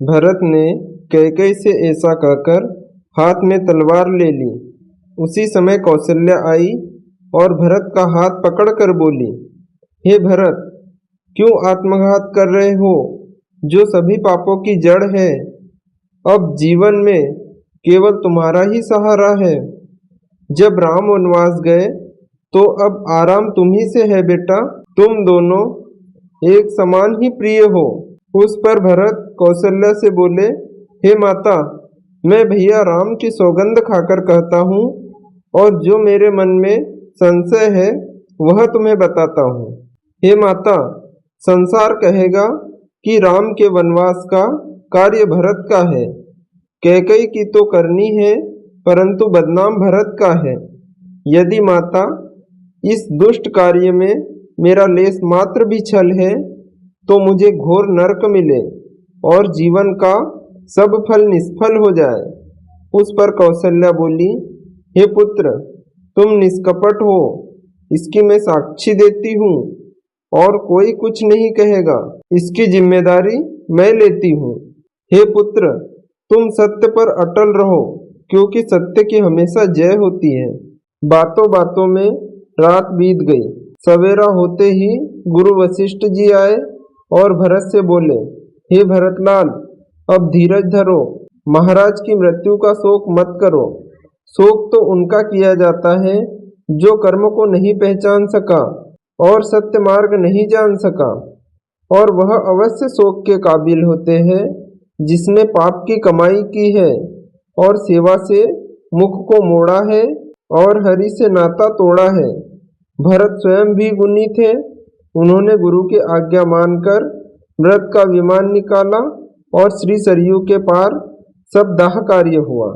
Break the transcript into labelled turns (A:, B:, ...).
A: भरत ने कैकेयी से ऐसा कहकर हाथ में तलवार ले ली। उसी समय कौशल्या आई और भरत का हाथ पकड़कर बोली, हे भरत, क्यों आत्मघात कर रहे हो, जो सभी पापों की जड़ है। अब जीवन में केवल तुम्हारा ही सहारा है। जब राम वनवास गए तो अब आराम तुम्ही से है बेटा। तुम दोनों एक समान ही प्रिय हो। उस पर भरत कौशल्या से बोले, हे माता, मैं भैया राम की सौगंध खाकर कहता हूँ और जो मेरे मन में संशय है वह तुम्हें बताता हूँ। हे माता, संसार कहेगा कि राम के वनवास का कार्य भरत का है। कैकेयी की तो करनी है, परंतु बदनाम भरत का है। यदि माता इस दुष्ट कार्य में मेरा लेस मात्र भी छल है तो मुझे घोर नरक मिले और जीवन का सब फल निष्फल हो जाए। उस पर कौशल्या बोली, हे पुत्र, तुम निष्कपट हो, इसकी मैं साक्षी देती हूँ और कोई कुछ नहीं कहेगा। इसकी जिम्मेदारी मैं लेती हूँ। हे पुत्र, तुम सत्य पर अटल रहो, क्योंकि सत्य की हमेशा जय होती है। बातों बातों में रात बीत गई। सवेरा होते ही गुरु वशिष्ठ जी आए और भरत से बोले, हे भरतलाल, अब धीरज धरो। महाराज की मृत्यु का शोक मत करो। शोक तो उनका किया जाता है जो कर्म को नहीं पहचान सका और सत्य मार्ग नहीं जान सका, और वह अवश्य शोक के काबिल होते हैं जिसने पाप की कमाई की है और सेवा से मुख को मोड़ा है और हरि से नाता तोड़ा है। भरत स्वयं भी गुणी थे। उन्होंने गुरु की आज्ञा मानकर व्रत का विमान निकाला और श्री सरयू के पार सब दाह कार्य हुआ।